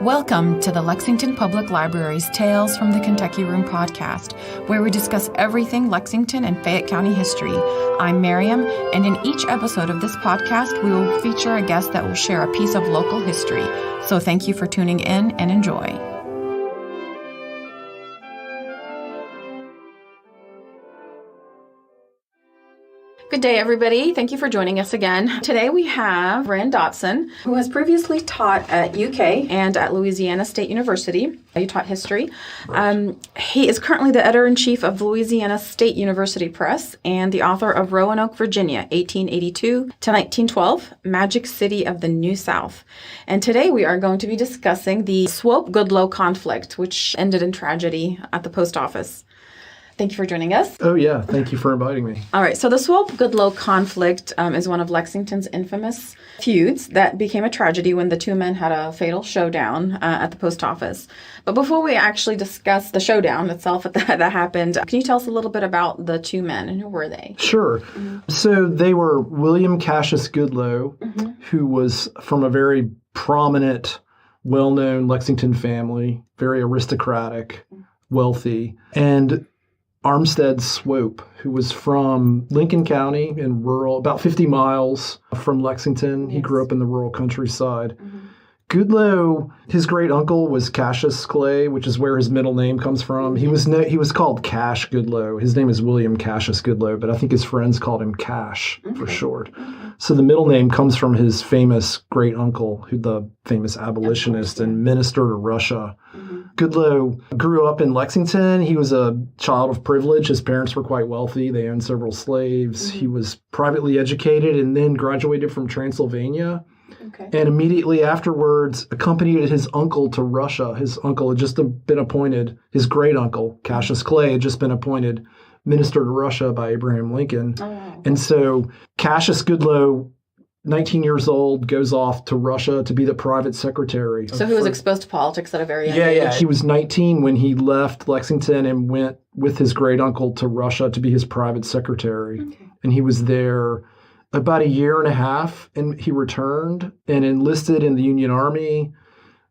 Welcome to the Lexington Public Library's Tales from the Kentucky Room podcast, where we discuss everything Lexington and Fayette County history. I'm Mariam, and in each episode of this podcast, we will feature a guest that will share a piece of local history. So thank you for tuning in and enjoy. Good day, everybody. Thank you for joining us again. Today we have Rand Dotson, who has previously taught at UK and at Louisiana State University. He taught history. He is currently the editor-in-chief of Louisiana State University Press and the author of Roanoke, Virginia, 1882 to 1912, Magic City of the New South. And today we are going to be discussing the Swope-Goodloe conflict, which ended in tragedy at the post office. Thank you for joining us. Oh, yeah. Thank you for inviting me. All right. So the Swope-Goodloe conflict is one of Lexington's infamous feuds that became a tragedy when the two men had a fatal showdown at the post office. But before we actually discuss the showdown itself that happened, can you tell us a little bit about the two men and who were they? Sure. So they were William Cassius Goodloe, who was from a very prominent, well-known Lexington family, very aristocratic, wealthy, and Armistead Swope, who was from Lincoln County in rural, about 50 miles from Lexington. Yes. He grew up in the rural countryside. Goodloe, his great uncle was Cassius Clay, which is where his middle name comes from. He was called Cash Goodloe. His name is William Cassius Goodloe, but I think his friends called him Cash for short. So the middle name comes from his famous great uncle, who the famous abolitionist and minister to Russia. Goodloe grew up in Lexington. He was a child of privilege. His parents were quite wealthy. They owned several slaves. He was privately educated and then graduated from Transylvania. And immediately afterwards accompanied his uncle to Russia. His uncle had just been appointed, his great uncle, Cassius Clay, had just been appointed minister to Russia by Abraham Lincoln. And so Cassius Goodloe, 19 years old, goes off to Russia to be the private secretary. So he was exposed to politics at a very young age. Yeah. He was 19 when he left Lexington and went with his great uncle to Russia to be his private secretary. And he was there about a year and a half, and he returned and enlisted in the Union Army,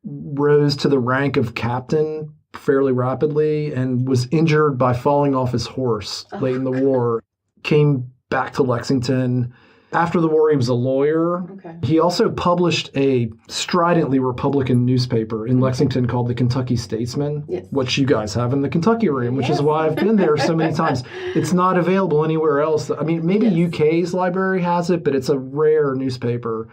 rose to the rank of captain fairly rapidly, and was injured by falling off his horse late in the war. Came back to Lexington. After the war, he was a lawyer. He also published a stridently Republican newspaper in Lexington called the Kentucky Statesman, which you guys have in the Kentucky Room, which is why I've been there so many times. It's not available anywhere else. I mean, maybe UK's library has it, but it's a rare newspaper.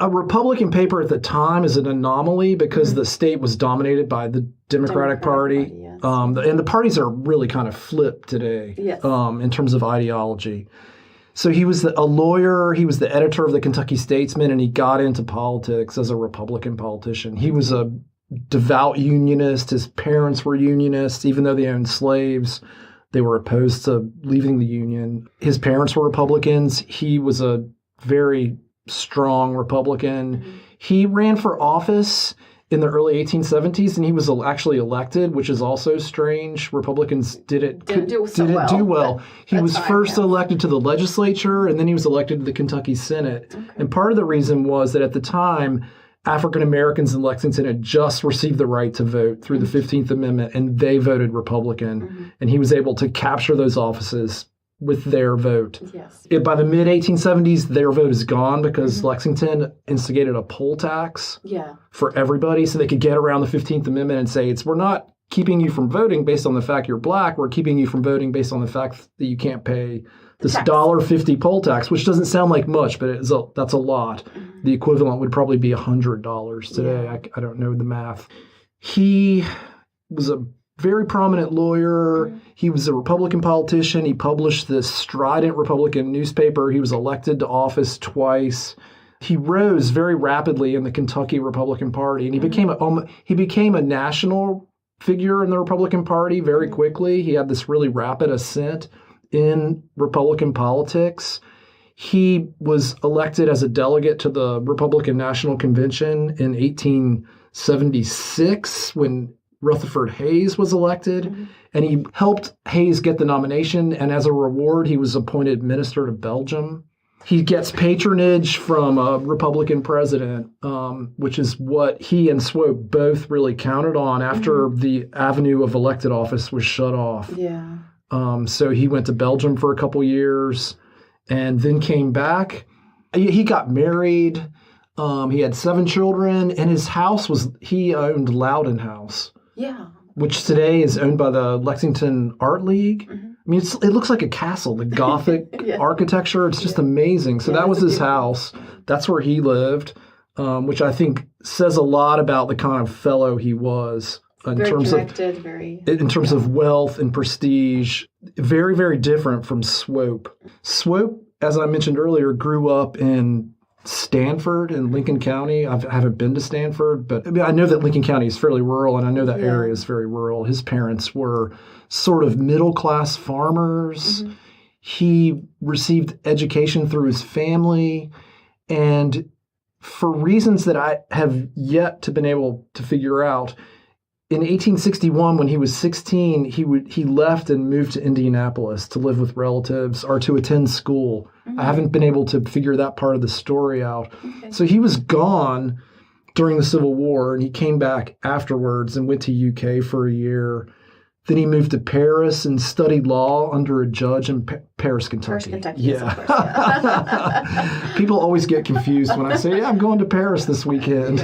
A Republican paper at the time is an anomaly because the state was dominated by the Democratic Party. And the parties are really kind of flipped today in terms of ideology. So he was a lawyer, he was the editor of the Kentucky Statesman, and he got into politics as a Republican politician. He was a devout unionist. His parents were unionists. Even though they owned slaves, they were opposed to leaving the Union. His parents were Republicans. He was a very strong Republican. He ran for office in the early 1870s, and he was actually elected, which is also strange. Republicans didn't do well. He was first elected to the legislature, and then he was elected to the Kentucky Senate. And part of the reason was that at the time, African Americans in Lexington had just received the right to vote through the 15th Amendment, and they voted Republican. And he was able to capture those offices with their vote. By the mid-1870s, their vote is gone because Lexington instigated a poll tax for everybody so they could get around the 15th Amendment and say, we're not keeping you from voting based on the fact you're black. We're keeping you from voting based on the fact that you can't pay this $1.50 poll tax, which doesn't sound like much, but that's a lot. The equivalent would probably be $100 today. I don't know the math. He was a very prominent lawyer. He was a Republican politician. He published this strident Republican newspaper. He was elected to office twice. He rose very rapidly in the Kentucky Republican Party, and he became a national figure in the Republican Party very quickly. He had this really rapid ascent in Republican politics. He was elected as a delegate to the Republican National Convention in 1876 when Rutherford Hayes was elected, and he helped Hayes get the nomination, and as a reward, he was appointed minister to Belgium. He gets patronage from a Republican president, which is what he and Swope both really counted on after the avenue of elected office was shut off. Yeah. So he went to Belgium for a couple years and then came back. He got married. He had 7 children, and his house he owned Loudon House. Yeah. Which today is owned by the Lexington Art League. I mean, it looks like a castle, the Gothic architecture. It's just amazing. So that was his house. That's where he lived, which I think says a lot about the kind of fellow he was in terms of wealth and prestige. Very, very different from Swope. Swope, as I mentioned earlier, grew up in Stanford in Lincoln County. I haven't been to Stanford, but I know that Lincoln County is fairly rural, and I know that area is very rural. His parents were sort of middle-class farmers. He received education through his family, and for reasons that I have yet to been able to figure out, in 1861, when he was 16, he left and moved to Indianapolis to live with relatives or to attend school. I haven't been able to figure that part of the story out. So he was gone during the Civil War, and he came back afterwards and went to UK for a year. Then he moved to Paris and studied law under a judge in Paris, Kentucky. Yeah. People always get confused when I say, yeah, I'm going to Paris this weekend.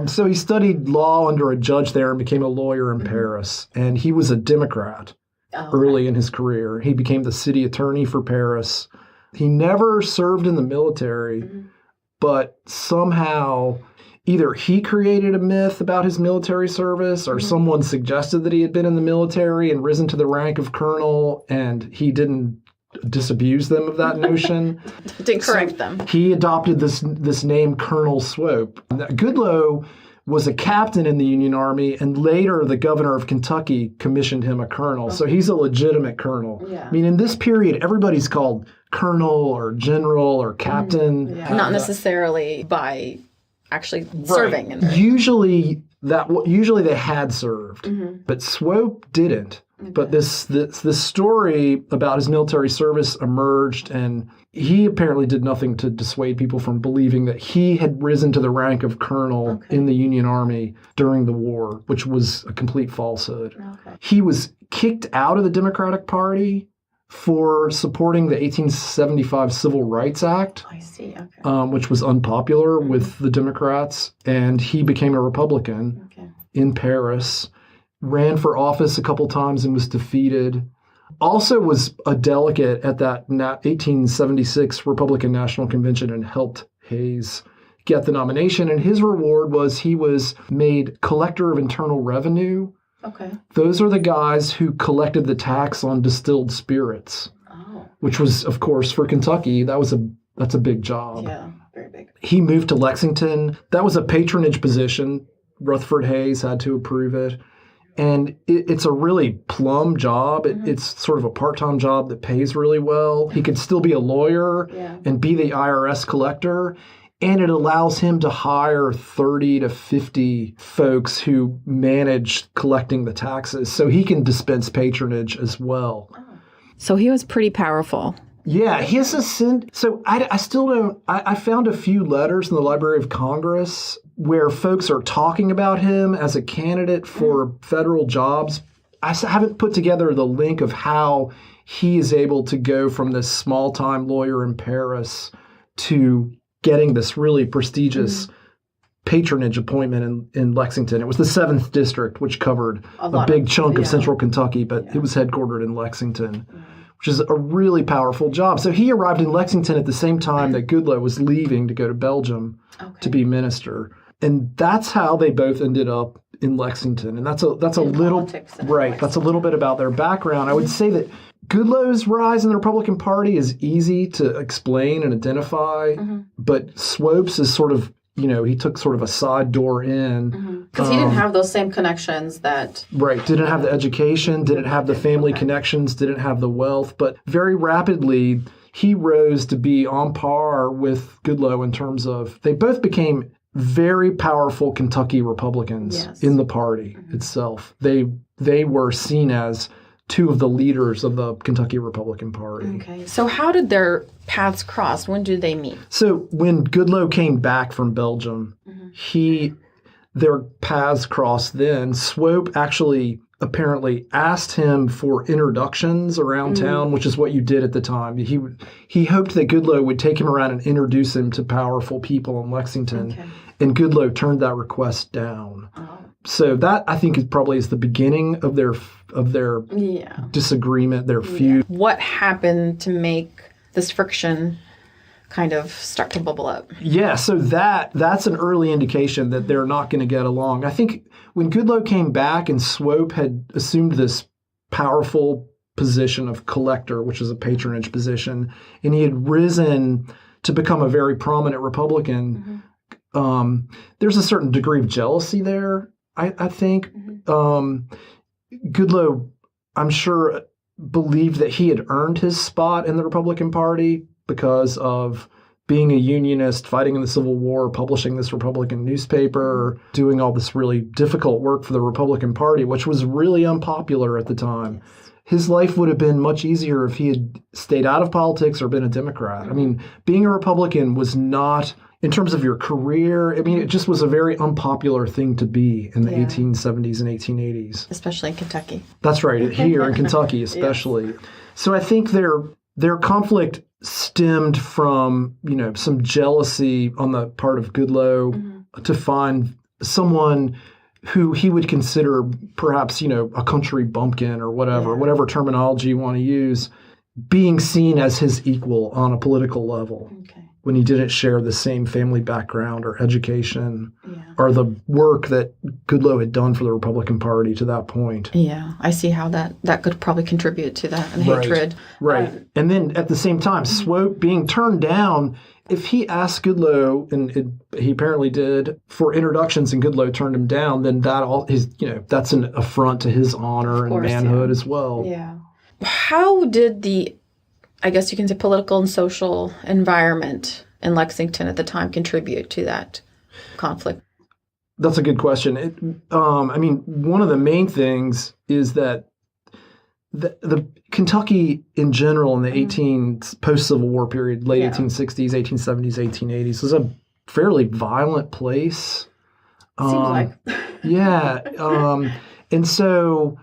So he studied law under a judge there and became a lawyer in Paris. And he was a Democrat early in his career. He became the city attorney for Paris. He never served in the military, but somehow either he created a myth about his military service or someone suggested that he had been in the military and risen to the rank of colonel, and he didn't disabuse them of that notion. Didn't correct them. He adopted this name, Colonel Swope. Goodloe was a captain in the Union Army, and later the governor of Kentucky commissioned him a colonel. So he's a legitimate colonel. I mean, in this period, everybody's called colonel or general or captain. Not necessarily by actually serving. Usually they had served, but Swope didn't. But this story about his military service emerged, and he apparently did nothing to dissuade people from believing that he had risen to the rank of colonel in the Union Army during the war, which was a complete falsehood. He was kicked out of the Democratic Party for supporting the 1875 Civil Rights Act, which was unpopular with the Democrats, and he became a Republican in Paris, ran for office a couple times and was defeated. Also was a delegate at that 1876 Republican National Convention and helped Hayes get the nomination, and his reward was he was made Collector of Internal Revenue. Those are the guys who collected the tax on distilled spirits, which was, of course, for Kentucky, that's a big job. Yeah, very big. He moved to Lexington. That was a patronage position. Rutherford Hayes had to approve it. And it's a really plum job. It's sort of a part-time job that pays really well. He could still be a lawyer and be the IRS collector. And it allows him to hire 30 to 50 folks who manage collecting the taxes. So he can dispense patronage as well. So he was pretty powerful. Yeah, his ascent. So I still don't. I found a few letters in the Library of Congress where folks are talking about him as a candidate for federal jobs. I haven't put together the link of how he is able to go from this small-time lawyer in Paris to getting this really prestigious patronage appointment in Lexington. It was the 7th District, which covered a big chunk of central Kentucky, but it was headquartered in Lexington, which is a really powerful job. So he arrived in Lexington at the same time that Goodloe was leaving to go to Belgium to be minister. And that's how they both ended up in Lexington. And that's a little that's a little bit about their background. I would say that Goodloe's rise in the Republican Party is easy to explain and identify, but Swope's is sort of, he took sort of a side door in. Because he didn't have those same connections that... Right. Didn't have the education, didn't have the family connections, didn't have the wealth, but very rapidly he rose to be on par with Goodloe in terms of, they both became very powerful Kentucky Republicans in the party itself. They were seen as two of the leaders of the Kentucky Republican Party. Okay. So how did their paths cross? When did they meet? So when Goodloe came back from Belgium, their paths crossed then. Swope actually apparently asked him for introductions around town, which is what you did at the time. He hoped that Goodloe would take him around and introduce him to powerful people in Lexington, and Goodloe turned that request down. So that, I think, is the beginning of their disagreement, their feud. What happened to make this friction kind of start to bubble up? Yeah, so that's an early indication that they're not going to get along. I think when Goodloe came back and Swope had assumed this powerful position of collector, which is a patronage position, and he had risen to become a very prominent Republican, there's a certain degree of jealousy there, I think. Goodloe, I'm sure, believed that he had earned his spot in the Republican Party because of being a unionist, fighting in the Civil War, publishing this Republican newspaper, doing all this really difficult work for the Republican Party, which was really unpopular at the time. His life would have been much easier if he had stayed out of politics or been a Democrat. I mean, being a Republican was not, in terms of your career, I mean, it just was a very unpopular thing to be in the 1870s and 1880s. Especially in Kentucky. That's right, here in Kentucky especially. So I think their conflict stemmed from, some jealousy on the part of Goodloe to find someone who he would consider perhaps, a country bumpkin or whatever terminology you want to use, being seen as his equal on a political level. When he didn't share the same family background or education or the work that Goodloe had done for the Republican Party to that point. Yeah, I see how that could probably contribute to that and hatred. Right. And then at the same time, Swope being turned down, if he asked Goodloe, and he apparently did, for introductions and Goodloe turned him down, then that's an affront to his honor and manhood as well. Yeah. How did the, I guess you can say, political and social environment in Lexington at the time contribute to that conflict? That's a good question. One of the main things is that the Kentucky in general in the post-Civil War period, late 1860s, 1870s, 1880s, was a fairly violent place. Seems like. And so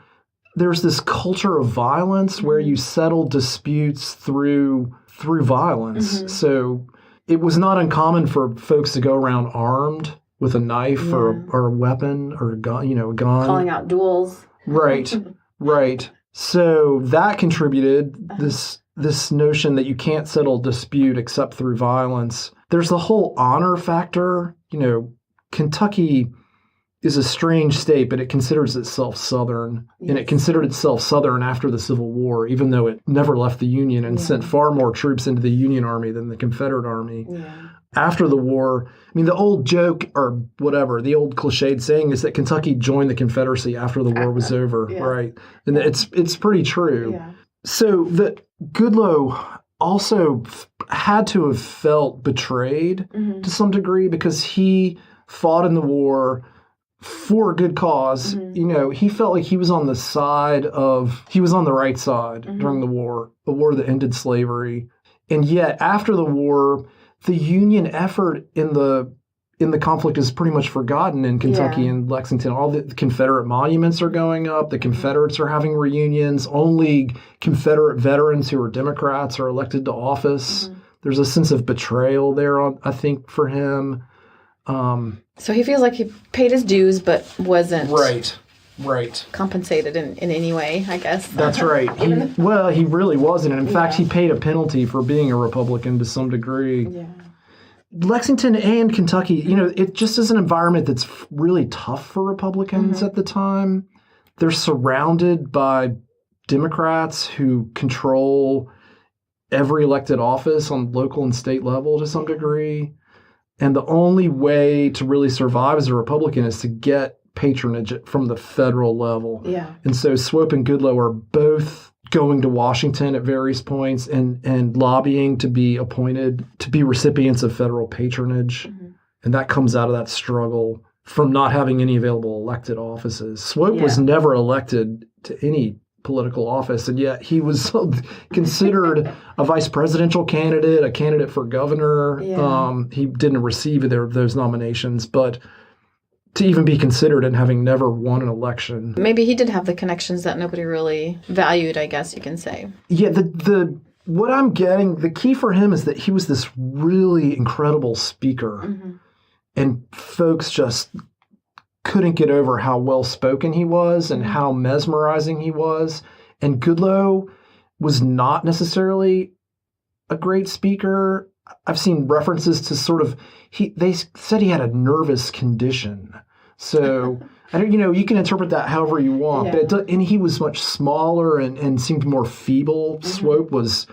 there's this culture of violence where you settle disputes through violence. So it was not uncommon for folks to go around armed with a knife or a weapon or a gun, a gun. Calling out duels. Right. So that contributed this notion that you can't settle dispute except through violence. There's the whole honor factor. Kentucky is a strange state, but it considers itself Southern, and it considered itself Southern after the Civil War, even though it never left the Union and sent far more troops into the Union Army than the Confederate Army. After the war, the old joke or whatever, the old cliched saying is that Kentucky joined the Confederacy after the war was over, right? And it's pretty true. So that Goodloe also had to have felt betrayed to some degree because he fought in the war for a good cause. He felt like he was on the right side during the war that ended slavery. And yet after the war, the Union effort in the conflict is pretty much forgotten in Kentucky and Lexington. All the Confederate monuments are going up. The Confederates are having reunions. Only Confederate veterans who are Democrats are elected to office. There's a sense of betrayal there, I think, for him. So he feels like he paid his dues, but wasn't right compensated in any way, I guess. That's right. He really wasn't. And in fact, he paid a penalty for being a Republican to some degree. Lexington and Kentucky, it just is an environment that's really tough for Republicans at the time. They're surrounded by Democrats who control every elected office on local and state level to some degree. And the only way to really survive as a Republican is to get patronage from the federal level. And so Swope and Goodloe are both going to Washington at various points and lobbying to be appointed to be recipients of federal patronage. And that comes out of that struggle from not having any available elected offices. Swope was never elected to any political office, and yet he was considered a vice presidential candidate, a candidate for governor. Yeah. He didn't receive either of those nominations, but to even be considered and having never won an election. Maybe he did have the connections that nobody really valued, I guess you can say. Yeah, what I'm getting, the key for him is that he was this really incredible speaker, and folks just couldn't get over how well-spoken he was and how mesmerizing he was. And Goodloe was not necessarily a great speaker. I've seen references to sort of, they said he had a nervous condition. So, I don't, you can interpret that however you want. Yeah. But and he was much smaller and seemed more feeble. Swope was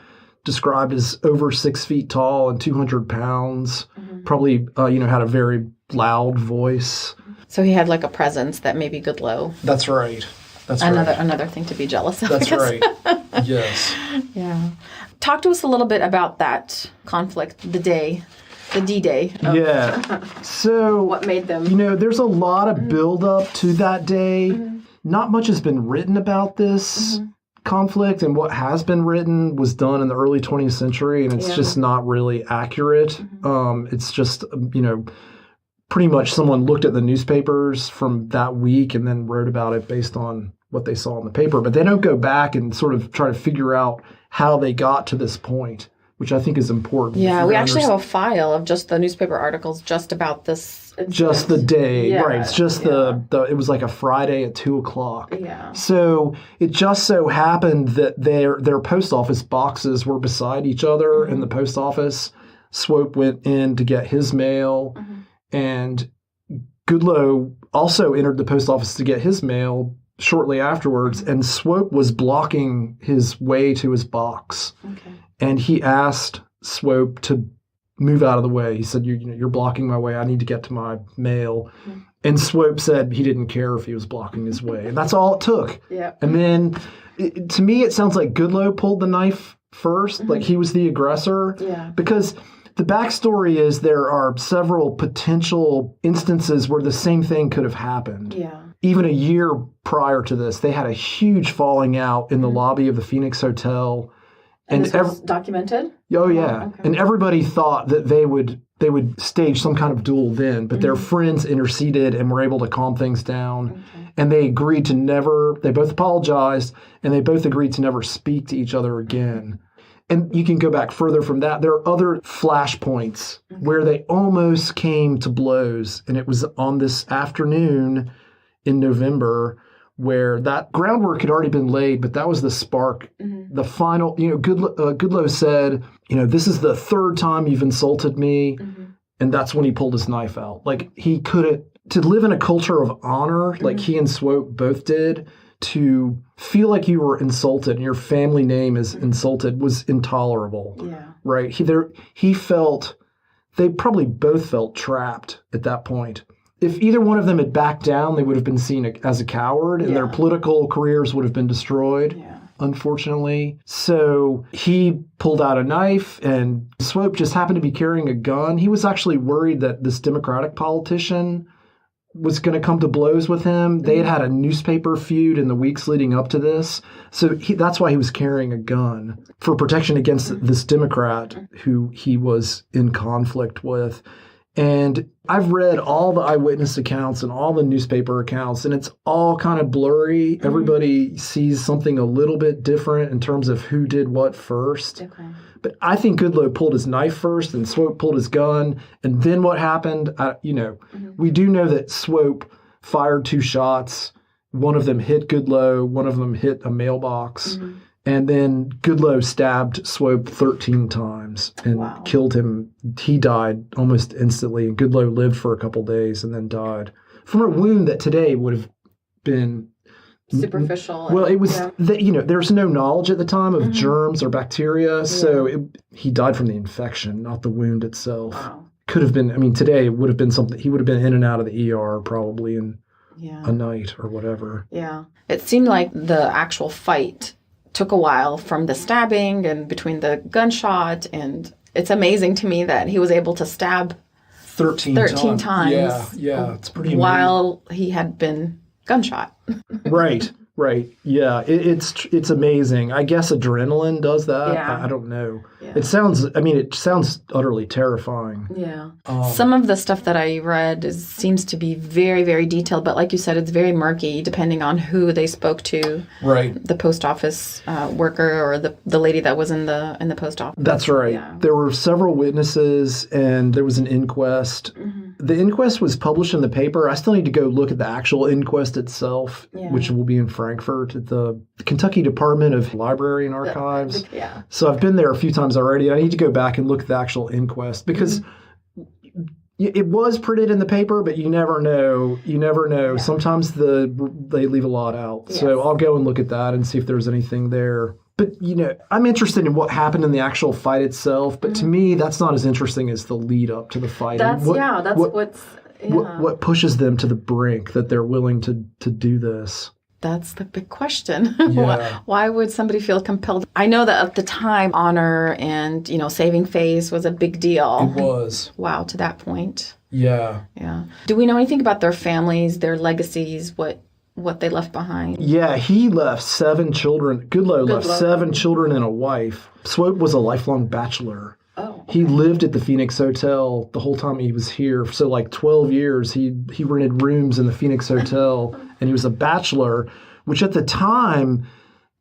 described as over 6 feet tall and 200 pounds. Probably, had a very loud voice. So he had like a presence that maybe Goodloe. That's right. That's another thing to be jealous of. That's right. Yes. Yeah. Talk to us a little bit about that conflict, the D-Day. Yeah. So what made them? There's a lot of buildup to that day. Not much has been written about this conflict, and what has been written was done in the early 20th century, and it's just not really accurate. It's just, pretty much someone looked at the newspapers from that week and then wrote about it based on what they saw in the paper. But they don't go back and sort of try to figure out how they got to this point, which I think is important. Yeah, we actually have a file of just the newspaper articles just about this incident. Just the day, right. It's just it was like a Friday at 2:00. Yeah. So it just so happened that their post office boxes were beside each other in the post office. Swope went in to get his mail, and Goodloe also entered the post office to get his mail shortly afterwards, and Swope was blocking his way to his box. Okay. And he asked Swope to move out of the way. He said, you're blocking my way. I need to get to my mail. And Swope said he didn't care if he was blocking his way. And that's all it took. Yeah. And then, to me, it sounds like Goodloe pulled the knife first, like he was the aggressor. Yeah. Because the backstory is there are several potential instances where the same thing could have happened. Yeah. Even a year prior to this, they had a huge falling out in the lobby of the Phoenix Hotel. And this was documented? Oh, yeah. Okay. And everybody thought that they would stage some kind of duel then, but their friends interceded and were able to calm things down. Okay. And they agreed to they both apologized, and they both agreed to never speak to each other again. And you can go back further from that. There are other flashpoints where they almost came to blows. And it was on this afternoon in November where that groundwork had already been laid, but that was the spark. The final, Goodloe said, this is the third time you've insulted me. And that's when he pulled his knife out. Like, he couldn't, to live in a culture of honor, like he and Swope both did, to feel like you were insulted and your family name is insulted was intolerable. Yeah. Right? They probably both felt trapped at that point. If either one of them had backed down, they would have been seen as a coward, and their political careers would have been destroyed, unfortunately. So he pulled out a knife, and Swope just happened to be carrying a gun. He was actually worried that this Democratic politician was going to come to blows with him. They had a newspaper feud in the weeks leading up to this. So that's why he was carrying a gun, for protection against this Democrat who he was in conflict with. And I've read all the eyewitness accounts and all the newspaper accounts, and it's all kind of blurry. Everybody sees something a little bit different in terms of who did what first. Okay. But I think Goodloe pulled his knife first, and Swope pulled his gun. And then what happened, we do know that Swope fired 2 shots. One of them hit Goodloe. One of them hit a mailbox. And then Goodloe stabbed Swope 13 times and killed him. He died almost instantly, and Goodloe lived for a couple days and then died from a wound that today would have been superficial. Well, it was, there's no knowledge at the time of germs or bacteria, so he died from the infection, not the wound itself. Wow. Could have been, today it would have been something, he would have been in and out of the ER probably in a night or whatever. Yeah. It seemed like the actual fight took a while from the stabbing and between the gunshot, and it's amazing to me that he was able to stab 13 times. Yeah, it's pretty amazing. While he had been gunshot. Right. Right. Yeah. It's amazing. I guess adrenaline does that. Yeah. I don't know. Yeah. It sounds utterly terrifying. Yeah. Some of the stuff that I read seems to be very, very detailed, but like you said, it's very murky depending on who they spoke to. Right. The post office worker or the lady that was in the post office. That's right. Yeah. There were several witnesses and there was an inquest. The inquest was published in the paper. I still need to go look at the actual inquest itself, which will be in Frankfurt at the Kentucky Department of Library and Archives. Yeah. So I've been there a few times already. I need to go back and look at the actual inquest because it was printed in the paper, but you never know. You never know. Yeah. Sometimes they leave a lot out. Yes. So I'll go and look at that and see if there's anything there. But, I'm interested in what happened in the actual fight itself. But to me, that's not as interesting as the lead up to the fight. What pushes them to the brink that they're willing to do this. That's the big question. Yeah. Why would somebody feel compelled? I know that at the time, honor and, saving face was a big deal. It was. Wow, to that point. Yeah. Yeah. Do we know anything about their families, their legacies, what they left behind? Yeah, he left 7 children. Goodloe left 7 children and a wife. Swope was a lifelong bachelor. Oh. Okay. He lived at the Phoenix Hotel the whole time he was here. So 12 years, he rented rooms in the Phoenix Hotel, and he was a bachelor, which at the time,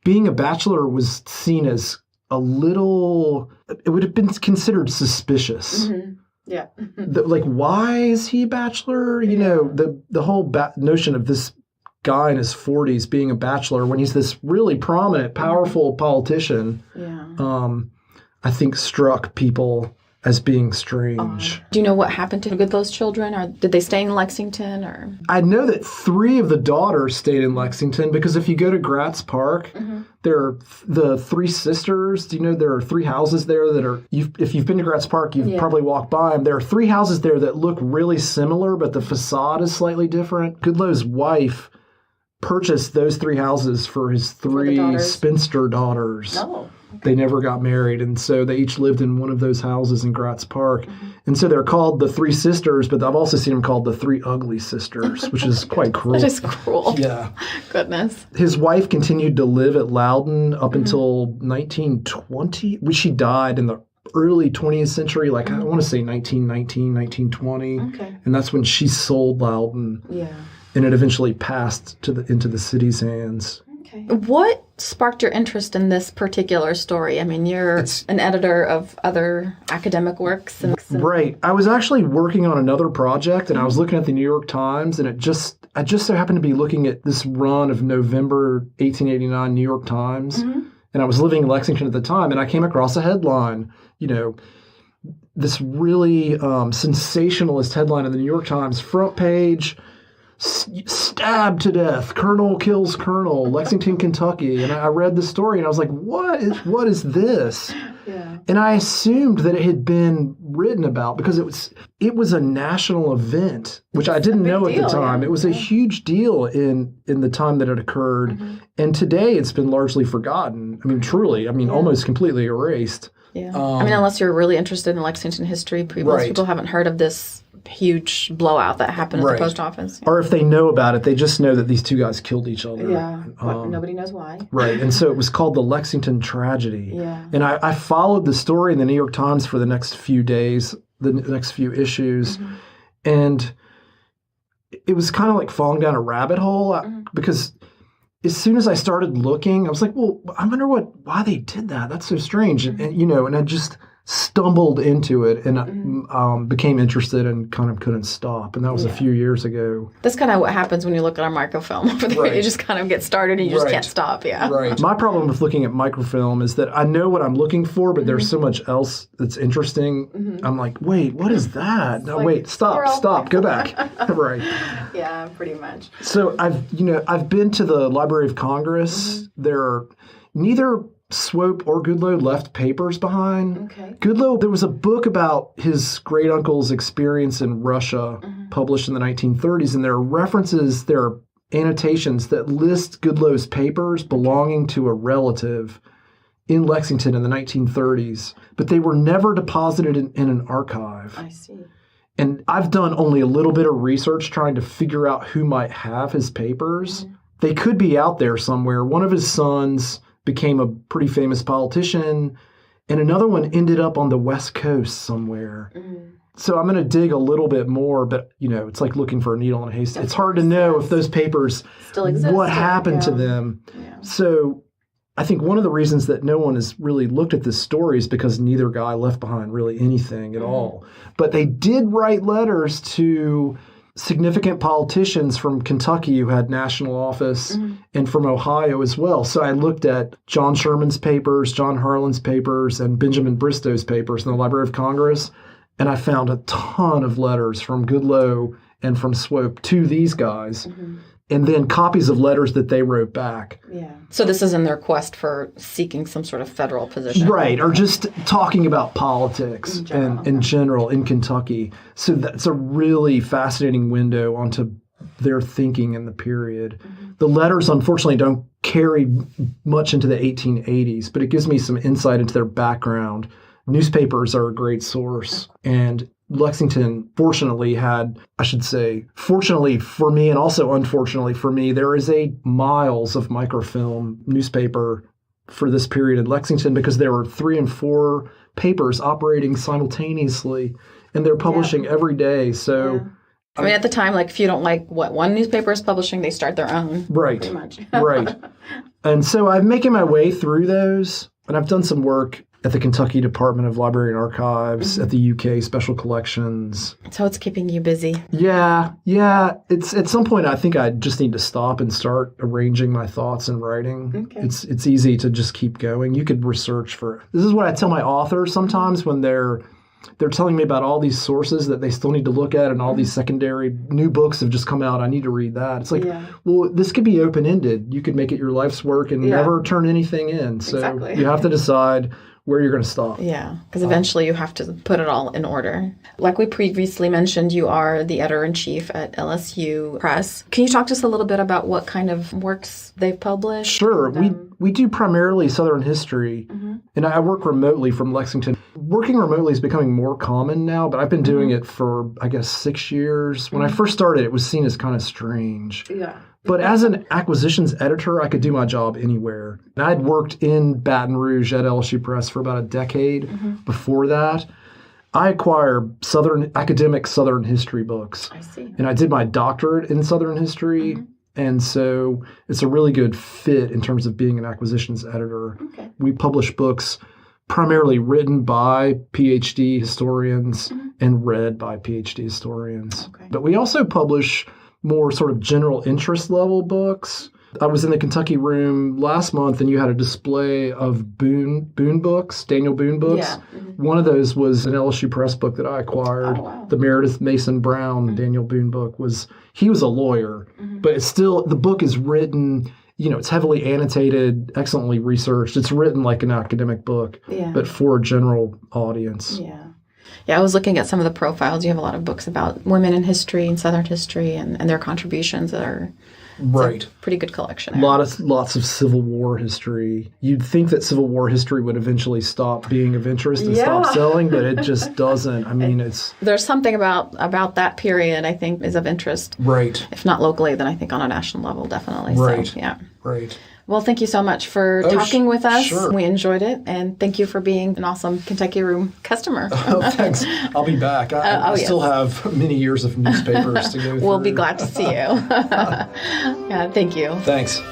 being a bachelor was seen as it would have been considered suspicious. Mm-hmm. Yeah. Why is he a bachelor? The whole notion of this guy in his 40s being a bachelor when he's this really prominent, powerful politician. Yeah. I think struck people as being strange. Do you know what happened to Goodloe's children? Or did they stay in Lexington? Or I know that 3 of the daughters stayed in Lexington because if you go to Gratz Park, there are the 3 sisters. Do you know there are 3 houses there that are, if you've been to Gratz Park, you've probably walked by them. There are 3 houses there that look really similar, but the facade is slightly different. Goodloe's wife purchased those 3 houses for his 3 spinster daughters. No. They never got married, and so they each lived in one of those houses in Gratz Park. And so they're called the 3 sisters, but I've also seen them called the 3 ugly sisters, which is quite cruel. That is cruel. Yeah. Goodness. His wife continued to live at Loudon up until 1920, which she died in the early 20th century, I want to say 1919, 1920. Okay. And that's when she sold Loudon. Yeah. And it eventually passed into the city's hands. Okay. What sparked your interest in this particular story? I mean, you're an editor of other academic works. Right. I was actually working on another project, and I was looking at the New York Times, and I just so happened to be looking at this run of November 1889 New York Times, and I was living in Lexington at the time, and I came across a headline, this really sensationalist headline in the New York Times, front page, stabbed to death, Colonel kills Colonel, Lexington, Kentucky. And I read the story and I was like, what is this? Yeah. And I assumed that it had been written about because it was a national event, which I didn't know at the time. Yeah. It was a huge deal in the time that it occurred. And today it's been largely forgotten. I mean, truly, almost completely erased. Yeah. Unless you're really interested in Lexington history, most people haven't heard of this huge blowout that happened at the post office. Or if they know about it, they just know that these 2 guys killed each other. Yeah, nobody knows why. Right, and so it was called the Lexington tragedy. Yeah. And I followed the story in the New York Times for the next few days, the next few issues, and it was kind of like falling down a rabbit hole because as soon as I started looking, I was like, well, I wonder why they did that. That's so strange. And I just stumbled into it and became interested and kind of couldn't stop. And that was a few years ago. That's kind of what happens when you look at our microfilm over there. Right. You just kind of get started and you just can't stop. Yeah. Right. My problem with looking at microfilm is that I know what I'm looking for, but there's so much else that's interesting. I'm like, wait, what is that? No, wait, stop, go back. Right. Yeah, pretty much. So I've been to the Library of Congress. There are neither Swope or Goodloe left papers behind. Okay. Goodloe, there was a book about his great uncle's experience in Russia published in the 1930s, and there are annotations that list Goodloe's papers belonging to a relative in Lexington in the 1930s, but they were never deposited in an archive. I see. And I've done only a little bit of research trying to figure out who might have his papers. they could be out there somewhere. One of his sons became a pretty famous politician, and another one ended up on the West Coast somewhere. So I'm going to dig a little bit more, but, it's like looking for a needle in a haystack. It's hard to know if those papers still exist, what happened to them. Yeah. So I think one of the reasons that no one has really looked at this story is because neither guy left behind really anything at all. But they did write letters to significant politicians from Kentucky who had national office and from Ohio as well. So I looked at John Sherman's papers, John Harlan's papers, and Benjamin Bristow's papers in the Library of Congress. And I found a ton of letters from Goodloe and from Swope to these guys. And then copies of letters that they wrote back. Yeah. So this is in their quest for seeking some sort of federal position. Right, or just talking about politics in general in Kentucky. So that's a really fascinating window onto their thinking in the period. The letters, unfortunately, don't carry much into the 1880s, but it gives me some insight into their background. Newspapers are a great source, and Lexington, fortunately, fortunately for me and also unfortunately for me, there is a miles of microfilm newspaper for this period in Lexington because there were 3 and 4 papers operating simultaneously, and they're publishing every day. So, I mean, at the time, if you don't like what one newspaper is publishing, they start their own. Right. Pretty much. Right. And so I'm making my way through those, and I've done some work at the Kentucky Department of Library and Archives, at the UK Special Collections. So it's keeping you busy. Yeah. It's at some point I think I just need to stop and start arranging my thoughts and writing. Okay. It's easy to just keep going. You could research for. This is what I tell my authors sometimes when they're telling me about all these sources that they still need to look at and all these secondary new books have just come out. I need to read that. It's like, well, this could be open-ended. You could make it your life's work and never turn anything in. So you have to decide where you're going to stop. Yeah, because eventually you have to put it all in order. Like we previously mentioned, you are the editor-in-chief at LSU Press. Can you talk to us a little bit about what kind of works they've published? Sure. We do primarily Southern history, and I work remotely from Lexington. Working remotely is becoming more common now, but I've been doing it for, I guess, 6 years. When I first started, it was seen as kind of strange. Yeah. But as an acquisitions editor, I could do my job anywhere. And I'd worked in Baton Rouge at LSU Press for about a decade before that. I acquire academic Southern history books. I see. And I did my doctorate in Southern history. And so it's a really good fit in terms of being an acquisitions editor. Okay. We publish books primarily written by PhD historians and read by PhD historians. Okay. But we also publish more sort of general interest level books. I was in the Kentucky room last month and you had a display of Boone books, Daniel Boone books. Yeah. One of those was an LSU Press book that I acquired. Oh, wow. The Meredith Mason Brown Daniel Boone book he was a lawyer, but it's still, the book is written, it's heavily annotated, excellently researched. It's written like an academic book, but for a general audience. Yeah, I was looking at some of the profiles. You have a lot of books about women in history and Southern history and their contributions that are a pretty good collection. Lots of Civil War history. You'd think that Civil War history would eventually stop being of interest and stop selling, but it just doesn't. I mean, there's something about that period I think is of interest. Right. If not locally, then I think on a national level, definitely. Right. So, yeah. Right. Well, thank you so much for talking with us. Sure. We enjoyed it, and thank you for being an awesome Kentucky Room customer. Oh, thanks. I'll be back. I still have many years of newspapers to go through. We'll be glad to see you. Yeah, thank you. Thanks.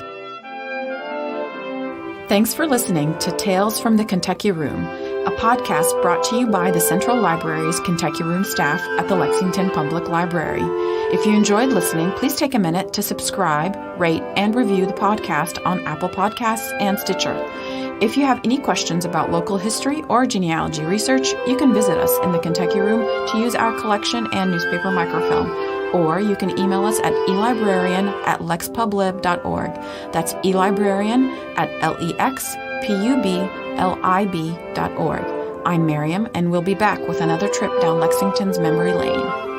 Thanks for listening to Tales from the Kentucky Room, a podcast brought to you by the Central Library's Kentucky Room staff at the Lexington Public Library. If you enjoyed listening, please take a minute to subscribe, rate, and review the podcast on Apple Podcasts and Stitcher. If you have any questions about local history or genealogy research, you can visit us in the Kentucky Room to use our collection and newspaper microfilm. Or you can email us at elibrarian@lexpublib.org. That's elibrarian@lexpublib.org. I'm Mariam, and we'll be back with another trip down Lexington's memory lane.